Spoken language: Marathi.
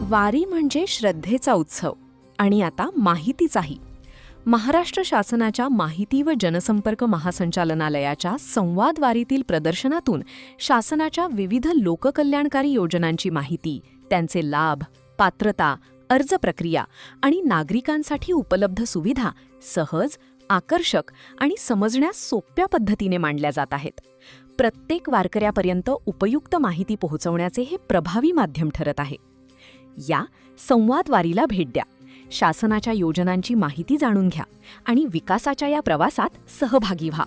वारी म्हणजे श्रद्धेचा उत्सव आणि आता माहितीचाही. महाराष्ट्र शासनाच्या माहिती व जनसंपर्क महासंचालनालयाच्या संवाद वारीतील प्रदर्शनातून शासनाच्या विविध लोककल्याणकारी योजनांची माहिती, त्यांचे लाभ, पात्रता, अर्ज प्रक्रिया आणि नागरिकांसाठी उपलब्ध सुविधा सहज, आकर्षक आणि समजण्यास सोप्या पद्धतीने मांडल्या जात आहेत. प्रत्येक वारकऱ्यापर्यंत उपयुक्त माहिती पोहोचवण्याचे हे प्रभावी माध्यम ठरत आहे. या संवाद वारीला भेट द्या, शासनाच्या योजनांची माहिती जाणून घ्या आणि विकासाच्या या प्रवासात सहभागी व्हा.